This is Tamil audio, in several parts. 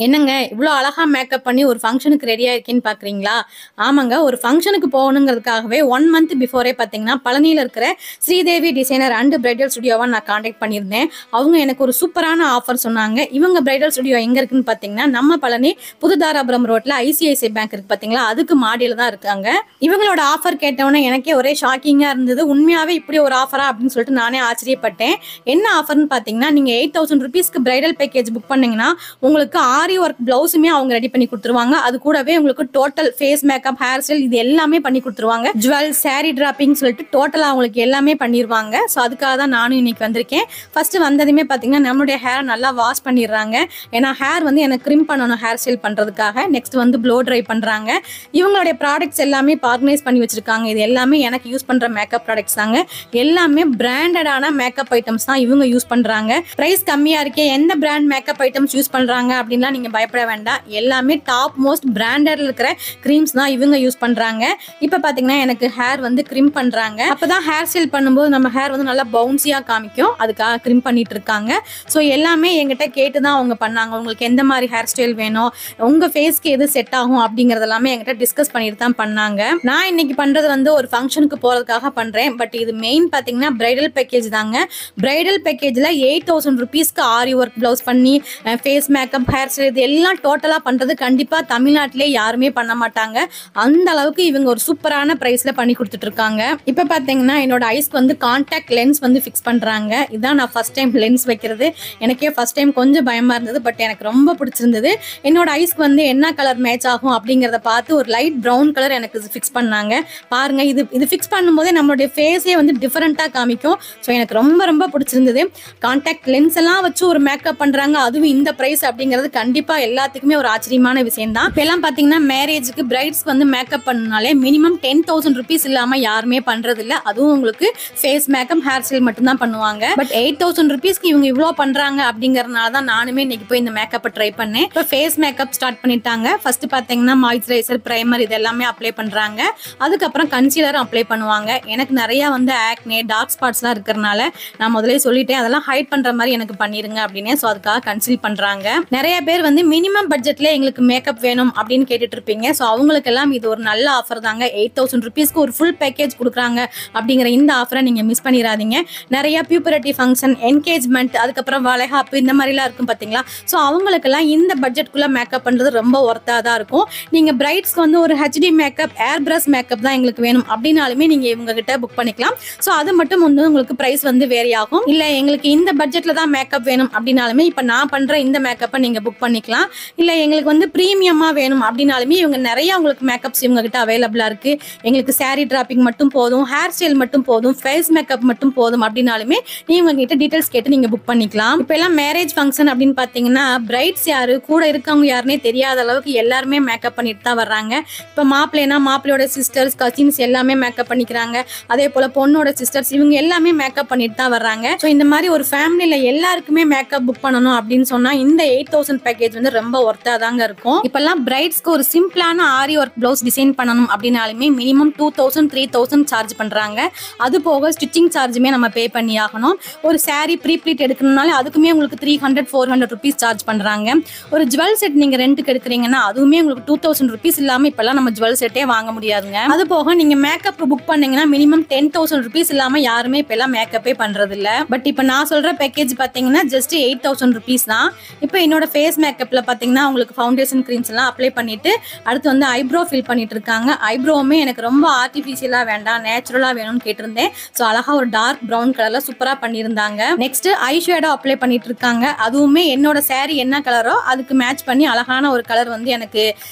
என்னங்க இவ்ளோ அழகா மேக்கப் பண்ணி ஒரு ஃபங்ஷனுக்கு ரெடியா இருக்கேன்னு பாக்குறீங்களா? ஆமாங்க. ஒரு ஃபங்ஷனுக்கு போகணுங்கிறதுக்காகவே 1 மந்த் பிஃபோரே பாத்தீங்கன்னா, பழனியில இருக்கிற ஸ்ரீதேவி டிசைனர் அண்ட் பிரைடல் ஸ்டுடியோவ நான் கான்டாக்ட் பண்ணியிருந்தேன். அவங்க எனக்கு ஒரு சூப்பரான ஆஃபர் சொன்னாங்க. இவங்க பிரைடல் ஸ்டுடியோ எங்க இருக்குன்னு பாத்தீங்கன்னா, நம்ம பழனி புதுதாராபுரம் ரோட்ல ஐசிஐசிஐ பேங்க் இருக்கு பாத்தீங்களா? அதுக்கு மாடியில தான் இருக்காங்க. இவங்களோட ஆஃபர் கேட்டவுடனே எனக்கே ஒரே ஷாக்கிங்கா இருந்தது. உண்மையாவே இப்படி ஒரு ஆஃபரா அப்படின்னு சொல்லிட்டு நானே ஆச்சரியப்பட்டேன். என்ன ஆஃபர்ன்னு பாத்தீங்கன்னா, நீங்க 8000 ரூபீஸ்க்கு பிரைடல் பேக்கேஜ் புக் பண்ணீங்கன்னா, உங்களுக்கு ஆரி ஒர்க் பிளவுஸுமே அவங்க ரெடி பண்ணி கொடுத்துருவாங்க. அது கூடவே உங்களுக்கு total face makeup, hair style இது எல்லாமே பண்ணி கொடுத்துருவாங்க. ஜுவல், சாரி டிராப்பிங் சொல்லிட்டு டோட்டலா அவங்களுக்கு எல்லாமே பண்ணிடுவாங்க. ஸோ அதுக்காக தான் நானும் இன்னைக்கு வந்திருக்கேன். ஃபர்ஸ்ட் வந்ததுமே பார்த்தீங்கன்னா நம்மளுடைய ஹேர் நல்லா வாஷ் பண்ணிடுறாங்க. ஏன்னா ஹேர் வந்து எனக்கு க்ரிம் பண்ணணும் ஹேர் ஸ்டைல் பண்ணுறதுக்காக. நெக்ஸ்ட் வந்து ப்ளோ ட்ரை பண்ணுறாங்க. இவங்களுடைய ப்ராடக்ட்ஸ் எல்லாமே ஆர்கனைஸ் பண்ணி வச்சிருக்காங்க. இது எல்லாமே எனக்கு யூஸ் பண்ணுற மேக்கப் ப்ராடக்ட்ஸ் தாங்க. எல்லாமே பிராண்டடான மேக்கப் ஐட்டம்ஸ் தான் இவங்க யூஸ் பண்ணுறாங்க. ப்ரைஸ் கம்மியாக இருக்கே, எந்த பிராண்ட் மேக்கப் ஐட்டம்ஸ் யூஸ் பண்ணுறாங்க அப்படின்லாம் நீங்க பயப்பட வேண்டாம். எல்லாமே டாப் மோஸ்ட் பிராண்டட்ல இருக்கிற கிரீம்ஸ் தான் இவங்க யூஸ் பண்றாங்க. இப்போ பாத்தீங்கன்னா எனக்கு ஹேர் வந்து க்ரிம் பண்றாங்க. அப்பதான் ஹேர் ஸ்டைல் பண்ணும்போது நம்ம ஹேர் வந்து நல்லா பவுன்சியா காமிக்கும். அதுக்காக க்ரிம் பண்ணிட்டு இருக்காங்க. ஸோ எல்லாமே என்கிட்ட கேட்டு தான் அவங்க பண்ணாங்க. உங்களுக்கு எந்த மாதிரி ஹேர் ஸ்டைல் வேணும், உங்க ஃபேஸ்க்கு எது செட் ஆகும் அப்படிங்கறது எல்லாமே என்கிட்ட டிஸ்கஸ் பண்ணிட்டு தான் பண்ணாங்க. நான் இன்னைக்கு பண்றது வந்து ஒரு ஃபங்க்ஷனுக்கு போறதுக்காக பண்றேன். பட் இது மெயின் பாத்தீங்கன்னா பிரைடல் பேக்கேஜ் தாங்க. பிரைடல் பேக்கேஜ்ல 8000 ரூபீஸ்க்கு ஆரி ஒர்க் பிளவுஸ் பண்ணி ஃபேஸ் மேக்கப், ஹேர் ஸ்டைல் இது எல்லாம் டோட்டலா பண்றது கண்டிப்பா தமிழ்நாட்டிலே யாருமே பண்ண மாட்டாங்க. அந்த அளவுக்கு இவங்க ஒரு சூப்பரான பிரைஸ்ல பண்ணி கொடுத்துட்டு இருக்காங்க. இப்ப பாத்தீங்கன்னா என்னோட ஐஸ்க்கு வந்து கான்டாக்ட் லென்ஸ் வந்து ஃபிக்ஸ் பண்றாங்க. இதான் நான் ஃபர்ஸ்ட் டைம் லென்ஸ் வைக்கிறது. எனக்கே ஃபர்ஸ்ட் டைம் கொஞ்சம் பயமா இருந்தது. பட் எனக்கு ரொம்ப பிடிச்சிருந்தது. என்னோட ஐஸ்க்கு வந்து என்ன கலர் மேட்ச் ஆகும் அப்படிங்கறத பார்த்து ஒரு லைட் பிரவுன் கலர் எனக்கு ஃபிக்ஸ் பண்ணாங்க. பாருங்க, இது ஃபிக்ஸ் பண்ணும்போதே நம்மளுடைய ஃபேஸே வந்து டிஃபரெண்டா காமிக்கும். ஸோ எனக்கு ரொம்ப ரொம்ப பிடிச்சிருந்தது. கான்டாக்ட் லென்ஸ் எல்லாம் வச்சு ஒரு மேக்கப் பண்றாங்க, அதுவும் இந்த பிரைஸ் அப்படிங்கிறது கண்டிப்பா எல்லாத்துக்குமே ஒரு ஆச்சரியமான விஷயம் தான். இப்ப எல்லாம் பாத்தீங்கன்னா மேரேஜுக்கு பிரைட்ஸ்க்கு வந்து மேக்கப் பண்ணனாலே மினிமம் 10,000 ரூபீஸ் இல்லாம யாருமே பண்றது இல்ல. அதுவும் உங்களுக்கு ஃபேஸ் மேக்கப், ஹேர் ஸ்டைல் மட்டும் தான் பண்ணுவாங்க. பட் 8000 ரூபீஸ்க்கு இவங்க இவ்வளோ பண்றாங்க அப்படிங்கறதுனால தான் நானுமே இன்னைக்கு போய் இந்த மேக்கப்பை ட்ரை பண்ணேன். இப்போ ஃபேஸ் மேக்கப் ஸ்டார்ட் பண்ணிட்டாங்க. ஃபர்ஸ்ட் பாத்தீங்கன்னா மாய்ஸ்சரைசர், பிரைமர் இது எல்லாமே அப்ளை பண்றாங்க. அதுக்கப்புறம் கன்சீலரும் அப்ளை பண்ணுவாங்க. எனக்கு நிறைய வந்து ஆக்னே, டார்க் ஸ்பாட்ஸ்லாம் இருக்கிறனால நான் முதல்ல சொல்லிட்டேன் அதெல்லாம் ஹைட் பண்ற மாதிரி எனக்கு பண்ணிருங்க அப்படின்னு. ஸோ அதுக்காக கன்சீல் பண்றாங்க. நிறைய பேர் வந்து மினிமம் பட்ஜெட்ல எங்களுக்கு மேக்கப் வேணும் அப்படின்னு கேட்டுட்டு இருப்பீங்க. ஸோ அவங்களுக்கு எல்லாம் இது ஒரு நல்ல ஆஃபர் தாங்க. 8000 ரூபீஸ்க்கு ஒரு ஃபுல் பேக்கேஜ் கொடுக்குறாங்க அப்படிங்கிற இந்த ஆஃபரை நீங்க மிஸ் பண்ணிடாதீங்க. நிறைய பியூபரிட்டி ஃபங்க்ஷன், என்கேஜ்மெண்ட், அதுக்கப்புறம் வளைகாப்பு இந்த மாதிரிலாம் இருக்கும் பார்த்தீங்களா? ஸோ அவங்களுக்கெல்லாம் இந்த பட்ஜெட்குள்ள மேக்கப் பண்றது ரொம்ப ஒர்த்தாக தான் இருக்கும். நீங்க பிரைட்ஸ்க்கு வந்து ஒரு ஹெச்டி மேக்கப், ஏர் பிரஷ் மேக்கப் தான் எங்களுக்கு வேணும் அப்படின்னாலுமே நீங்க இவங்க கிட்ட புக் பண்ணிக்கலாம். ஸோ அது மட்டும் வந்து உங்களுக்கு பிரைஸ் வந்து வேரி ஆகும். இல்ல எங்களுக்கு இந்த பட்ஜெட்ல தான் மேக்கப் வேணும் அப்படின்னாலுமே இப்ப நான் பண்ற இந்த மேக்கப்பை நீங்க புக் பண்ணிக்கலாம். இல்ல எங்களுக்கு வந்து பிரீமியமா வேணும் அப்படின்னாலுமே இவங்க நிறைய உங்களுக்கு மேக்கப்ஸ் இவங்க கிட்ட அவைலபிளா இருக்கு. எங்களுக்கு சாரி டிராப்பிங் மட்டும் போதும், ஹேர் ஸ்டைல் மட்டும் போதும், ஃபேஸ் மேக்கப் மட்டும் போதும் அப்படின்னாலுமே நீங்க கிட்ட டீடைல்ஸ் கேட்டு நீங்க புக் பண்ணிக்கலாம். இப்ப எல்லாம் மேரேஜ் ஃபங்க்ஷன் அப்படின்னு பாத்தீங்கன்னா பிரைட்ஸ் யாரு, கூட இருக்கவங்க யாருன்னே தெரியாத அளவுக்கு எல்லாருமே மேக்கப் பண்ணிட்டு தான் வர்றாங்க. இப்ப மாப்பிள்ளைனா மாப்பிள்ளையோட சிஸ்டர்ஸ், கசின்ஸ் எல்லாமே மேக்கப் பண்ணிக்கிறாங்க. அதே போல பொண்ணோட சிஸ்டர்ஸ் இவங்க எல்லாமே மேக்கப் பண்ணிட்டு தான் வர்றாங்க. ஸோ இந்த மாதிரி ஒரு ஃபேமிலியில எல்லாருக்குமே மேக்கப் புக் பண்ணணும் அப்படின்னு சொன்னா இந்த 8000 பேக்கேஜ் வந்து ரொம்ப ஒர்த்தா தாங்க இருக்கும். இப்பெல்லாம் பிரைட்ஸ்க்கு ஒரு சிம்பிளான ஆரி ஒர்க் பிளவுஸ் டிசைன் பண்ணணும் அப்படின்னாலுமே மினிமம் 2000 3000 சார்ஜ் பண்றாங்க. அது போக ஸ்டிச்சிங் சார்ஜுமே நம்ம பே பண்ணி ஆகணும். ஒரு சாரி ப்ரீ ப்ளீட் எடுக்கணும்னாலே அதுக்குமே உங்களுக்கு 300 400 ரூபீஸ் சார்ஜ் பண்றாங்க. ஒரு ஜுவல் செட் நீங்க ரெண்டுக்கு எடுக்கிறீங்கன்னா அதுவுமே உங்களுக்கு 2000 ரூபீஸ் இல்லாம இப்பெல்லாம் நம்ம ஜுவல் செட்டே வாங்க முடியாதுங்க. அது போக நீங்க மேக்கப் புக் பண்ணீங்கன்னா மினிமம் 10,000 ரூபீஸ் இல்லாம யாருமே இப்பெல்லாம் மேக்கப்பே பண்றது இல்ல. பட் இப்ப நான் சொல்ற பேக்கேஜ் பாத்தீங்கன்னா ஜஸ்ட் 8000 ரூபீஸ் தான். இப்போ என்னோட ஃபேஸ் மேக்கப்ல பாத்தீங்கன்னா உங்களுக்கு ஃபவுண்டேஷன் கிரீம்ஸ் எல்லாம் அப்ளை பண்ணிட்டு அடுத்து வந்து ஐப்ரோ ஃபில் பண்ணிட்டு இருக்காங்க. ஐப்ரோவுமே எனக்கு ரொம்ப ஆர்டிஃபிஷியலா வேண்டாம், நேச்சுரலா வேணும்னு கேட்டிருந்தேன். ஸோ அழகா ஒரு டார்க் ப்ரௌன் கலர்ல சூப்பரா பண்ணியிருந்தாங்க. நெக்ஸ்ட் ஐ ஷேடோ அப்ளை பண்ணிட்டு இருக்காங்க. அதுவுமே என்னோட சாரி என்ன கலரோ அதுக்கு மேட்ச் பண்ணி அழகான ஒரு கலர் வந்து எனக்கு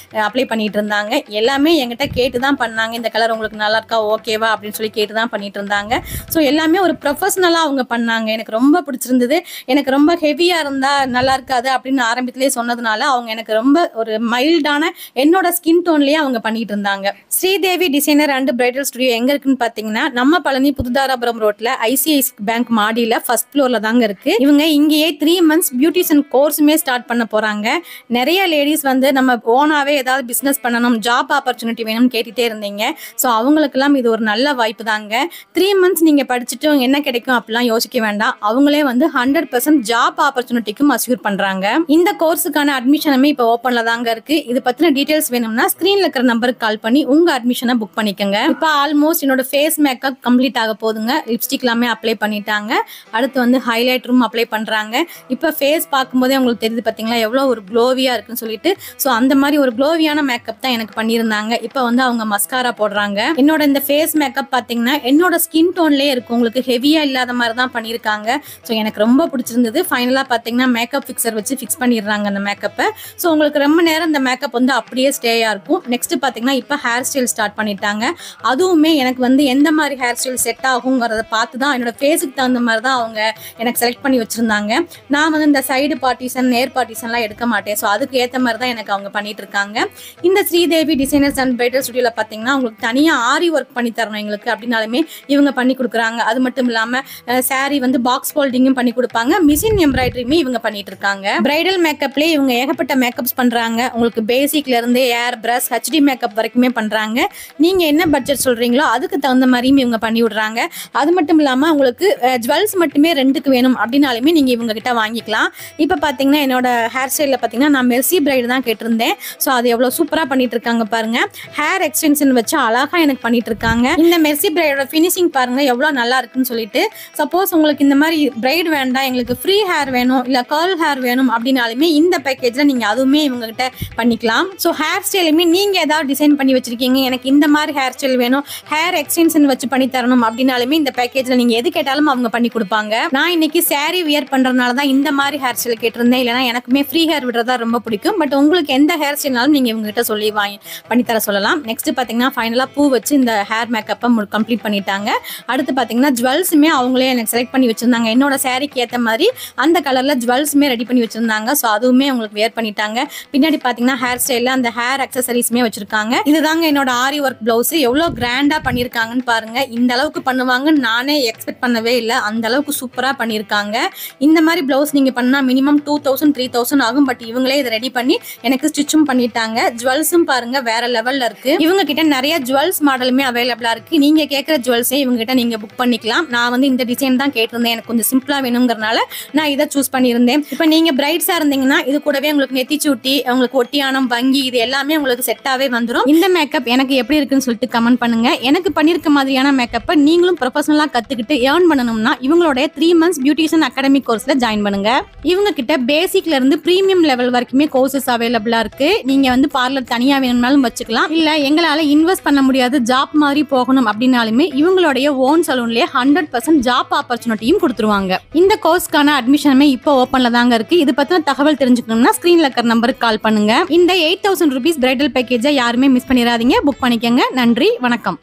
அப்ளை பண்ணிட்டு இருந்தாங்க. எல்லாமே என்கிட்ட கேட்டு தான் பண்ணாங்க. இந்த கலர் உங்களுக்கு நல்லா இருக்கா, ஓகேவா அப்படின்னு சொல்லி கேட்டு தான் பண்ணிட்டு இருந்தாங்க. ஸோ எல்லாமே ஒரு ப்ரொஃபஷனலா அவங்க பண்ணாங்க. எனக்கு ரொம்ப பிடிச்சிருந்தது. எனக்கு ரொம்ப ஹெவியா இருந்தா நல்லா இருக்காது அப்படின்னு ஆரம்பத்திலேயே சொன்னதுனால அவங்க எனக்கு ரொம்ப ஒரு மைல்டான என்னோட ஸ்கின் டோன்லயே அவங்க பண்ணிட்டு இருந்தாங்க. Sridevi designer and bridal studio எங்க இருக்குன்னு பாத்தீங்கன்னா நம்ம பழனி புதுதாராபுரம் ரோட்ல ஐசிஐசி பேங்க் மாடியில ஃபர்ஸ்ட் ஃப்ளோர்ல தாங்க இருக்கு. இவங்க இங்கேயே 3 months பியூட்டிஷியன் கோர்ஸுமே ஸ்டார்ட் பண்ண போறாங்க. நிறைய லேடிஸ் வந்து நம்ம ஓனாவே ஏதாவது பிசினஸ் பண்ணணும், ஜாப் ஆப்பர்ச்சுனிட்டி வேணும்னு கேட்டுட்டே இருந்தீங்க. ஸோ அவங்களுக்கெல்லாம் இது ஒரு நல்ல வாய்ப்பு தாங்க. 3 months நீங்க படிச்சுட்டு என்ன கிடைக்கும் அப்படிலாம் யோசிக்க வேண்டாம். அவங்களே வந்து 100% ஜாப் ஆப்பர்ச்சுனிட்டிக்கும் அஸ்யூர் பண்றாங்க. இந்த கோர்ஸ் கோர்ஸுக்கான அட்மிஷனுமே இப்போ ஓப்பன்ல தாங்க இருக்கு. இது பத்தின டீடைல்ஸ் வேணும்னா ஸ்கிரீன்ல இருக்கிற நம்பருக்கு கால் பண்ணி உங்க அட்மிஷனை புக் பண்ணிக்கோங்க. இப்போ ஆல்மோஸ்ட் என்னோட ஃபேஸ் மேக்கப் கம்ப்ளீட் ஆக போதுங்க. லிப்ஸ்டிக் எல்லாமே அப்ளை பண்ணிட்டாங்க. அடுத்து வந்து ஹைலைட்டரும் அப்ளை பண்றாங்க. இப்போ ஃபேஸ் பார்க்கும்போதே உங்களுக்கு தெரியுது பார்த்தீங்களா எவ்வளோ ஒரு க்ளோவியா இருக்குன்னு சொல்லிட்டு. ஸோ அந்த மாதிரி ஒரு க்ளோவியான மேக்கப் தான் எனக்கு பண்ணியிருந்தாங்க. இப்போ வந்து அவங்க மஸ்காரா போடுறாங்க. என்னோட இந்த ஃபேஸ் மேக்கப் பார்த்தீங்கன்னா என்னோட ஸ்கின் டோன்லேயே இருக்கும், உங்களுக்கு ஹெவியா இல்லாத மாதிரி தான் பண்ணியிருக்காங்க. ஸோ எனக்கு ரொம்ப பிடிச்சிருந்தது. ஃபைனலாக பார்த்தீங்கன்னா மேக்கப் ஃபிக்சர் வச்சு ஃபிக்ஸ் பண்ணிடுறாங்க அந்த மேக்கப்பை. ஸோ உங்களுக்கு ரொம்ப நேரம் இந்த மேக்கப் வந்து அப்படியே ஸ்டேயா இருக்கும். நெக்ஸ்ட் பார்த்தீங்கன்னா இப்போ ஹேர் ஸ்டைல் ஸ்டார்ட் பண்ணிட்டாங்க. அதுவுமே எனக்கு வந்து எந்த மாதிரி ஹேர் ஸ்டைல் செட் ஆகுங்கிறத பார்த்து தான் என்னோட ஃபேஸுக்கு தகுந்த மாதிரி தான் அவங்க எனக்கு செலக்ட் பண்ணி வச்சிருந்தாங்க. நான் வந்து இந்த சைடு பார்ட்டிஷன் நேர் பார்ட்டிஷன்லாம் எடுக்க மாட்டேன். ஸோ அதுக்கு ஏற்ற மாதிரி தான் எனக்கு அவங்க பண்ணிட்டு இருக்காங்க. இந்த ஸ்ரீதேவி டிசைனர்ஸ் அண்ட் பிரைடல் ஸ்டுடியோவில் பார்த்தீங்கன்னா உங்களுக்கு தனியாக ஆரி ஒர்க் பண்ணி தரணும் எங்களுக்கு அப்படின்னாலுமே இவங்க பண்ணி கொடுக்குறாங்க. அது மட்டும் இல்லாமல் சாரி வந்து பாக்ஸ் ஃபோல்டிங்கும் பண்ணி கொடுப்பாங்க. மிஷின் எம்ப்ராய்டரியுமே இவங்க பண்ணிட்டு இருக்காங்க. பிரைடல் மேக்கப்லேயே இவங்க ஏகப்பட்ட மேக்கப்ஸ் பண்றாங்க. உங்களுக்கு பேசிக்ல இருந்து ஏர் பிரஷ் ஹெச்டி மேக்கப் வரைக்குமே பண்றாங்க. நீங்க என்ன பட்ஜெட் சொல்றீங்களோ அதுக்கு தகுந்த மாதிரியும் இவங்க பண்ணி விடுறாங்க. அது மட்டும் இல்லாம உங்களுக்கு ஜுவல்ஸ் மட்டுமே ரெண்டுக்கு வேணும் அப்படின்னாலுமே நீங்க இவங்க கிட்ட வாங்கிக்கலாம். இப்போ பாத்தீங்கன்னா என்னோட ஹேர் ஸ்டைல பாத்தீங்கன்னா நான் மெர்சி பிரைட் தான் கேட்டிருந்தேன். ஸோ அது எவ்வளவு சூப்பரா பண்ணிட்டு இருக்காங்க பாருங்க. ஹேர் எக்ஸ்டென்ஷன் வச்சு அழகா எனக்கு பண்ணிட்டு இருக்காங்க. இந்த மெர்சி பிரைடோட ஃபினிஷிங் பாருங்க எவ்வளவு நல்லா இருக்குன்னு சொல்லிட்டு. சப்போஸ் உங்களுக்கு இந்த மாதிரி பிரைட் வேண்டாம், எங்களுக்கு ஃப்ரீ ஹேர் வேணும் இல்ல கர்ல் ஹேர் வேணும் அப்படின்னாலுமே இந்த பேக்கேஜ்ல நீங்க அதுவுமே இவங்க கிட்ட பண்ணிக்கலாம். ஸோ ஹேர் ஸ்டைலுமே நீங்க ஏதாவது டிசைன் பண்ணி வச்சிருக்கீங்க, எனக்கு இந்த மாதிரி ஹேர் ஸ்டைல் வேணும், ஹேர் எக்ஸ்டென்ஷன் வச்சு பண்ணி தரணும் அப்படின்னாலுமே இந்த பேக்கேஜ்ல நீங்க எது கேட்டாலும் அவங்க பண்ணி கொடுப்பாங்க. நான் இன்னைக்கு சாரி வியர் பண்றதுனால தான் இந்த மாதிரி ஹேர் ஸ்டைல் கேட்டிருந்தேன். இல்லைன்னா எனக்குமே ஃப்ரீ ஹேர் விடுறதா ரொம்ப பிடிக்கும். பட் உங்களுக்கு எந்த ஹேர் ஸ்டைல்னாலும் நீங்க இவங்க கிட்ட சொல்லி பண்ணி தர சொல்லலாம். நெக்ஸ்ட் பாத்தீங்கன்னா ஃபைனலா பூ வச்சு இந்த ஹேர் மேக்கப்பை கம்ப்ளீட் பண்ணிட்டாங்க. அடுத்து பாத்தீங்கன்னா ஜுவல்ஸுமே அவங்களே எனக்கு செலக்ட் பண்ணி வச்சிருந்தாங்க. என்னோட சாரிக்கு ஏற்ற மாதிரி அந்த கலர்ல ஜுவல்ஸுமே ரெடி பண்ணி வச்சிருந்தாங்க. ஸோ அதுவுமே உங்களுக்கு வேர் பண்ணிட்டாங்க. பின்னாடி பாத்தீங்கன்னா ஹேர் ஸ்டைல்ல அந்த ஹேர் அக்சசரிஸ்மே வச்சிருக்காங்க. இதுதாங்க என்னோட ஆரி ஒர்க் பிளவுஸ். எவ்வளவு கிராண்டா பண்ணிருக்காங்கன்னு பாருங்க. இந்த அளவுக்கு பண்ணுவாங்கன்னு நானே எக்ஸ்பெக்ட் பண்ணவே இல்லை. அந்த அளவுக்கு சூப்பரா பண்ணிருக்காங்க. இந்த மாதிரி பிளவுஸ் நீங்க பண்ணா மினிமம் 2000 3000 ஆகும். பட் இவங்களே இதை ரெடி பண்ணி எனக்கு ஸ்டிச்சும் பண்ணிட்டாங்க. ஜுவல்ஸும் பாருங்க வேற லெவல்ல இருக்கு. இவங்க கிட்ட நிறைய ஜுவல்ஸ் மாடலுமே அவைலபிளா இருக்கு. நீங்க கேட்கிற ஜுவல்ஸே இவங்க கிட்ட நீங்க புக் பண்ணிக்கலாம். நான் வந்து இந்த டிசைன் தான் கேட்டிருந்தேன், எனக்கு கொஞ்சம் சிம்பிளா வேணுங்கிறனால நான் இதை சூஸ் பண்ணியிருந்தேன். இப்போ நீங்க பிரைட்ஸா இருந்தீங்கன்னா இது கூடவே உங்களுக்கு நெத்தி சூட்டி, உங்களுக்கு ஒட்டியானம், வங்கி இது எல்லாமே உங்களுக்கு செட்டாவே வந்துடும். இந்த மேக்கப் எனக்கு எப்படி இருக்குன்னு சொல்லிட்டு கமெண்ட் பண்ணுங்க. எனக்கு பண்ணிருக்க மாதிரியான மேக்கப்பை நீங்களும் ப்ரொஃபஷனலா கத்துக்கிட்டு ஏர்ன் பண்ணணும்னா இவங்களோட 3 months பியூட்டிஷியன் அகாடமி கோர்ஸ்ல ஜாயின் பண்ணுங்க. இவங்க கிட்ட பேசிக்ல இருந்து பிரீமியம் லெவல் வரைக்குமே கோர்சஸ் அவைலபிளா இருக்கு. நீங்க வந்து பார்லர் தனியா வேணும்னாலும் வச்சுக்கலாம். இல்ல எங்களால இன்வெஸ்ட் பண்ண முடியாது, ஜாப் மாதிரி போகணும் அப்படின்னாலுமே இவங்களுடைய ஓன் சலூன்லயே 100% ஜாப் ஆப்பர்ச்சுனிட்டியும் கொடுத்துருவாங்க. இந்த கோர்ஸ்க்கான அட்மிஷனுமே இப்போ ஓப்பன்ல தாங்க இருக்கு. இது பத்தின தகவல் தெரிஞ்சுக்கணும்னா ஸ்கிரீன்ல இருக்கிற நம்பருக்கு கால் பண்ணுங்க. இந்த 8000 rupees பிரைடல் பேக்கேஜை யாருமே மிஸ் பண்ணிடாதீங்க, புக் பண்ணிக்கங்க. நன்றி, வணக்கம்.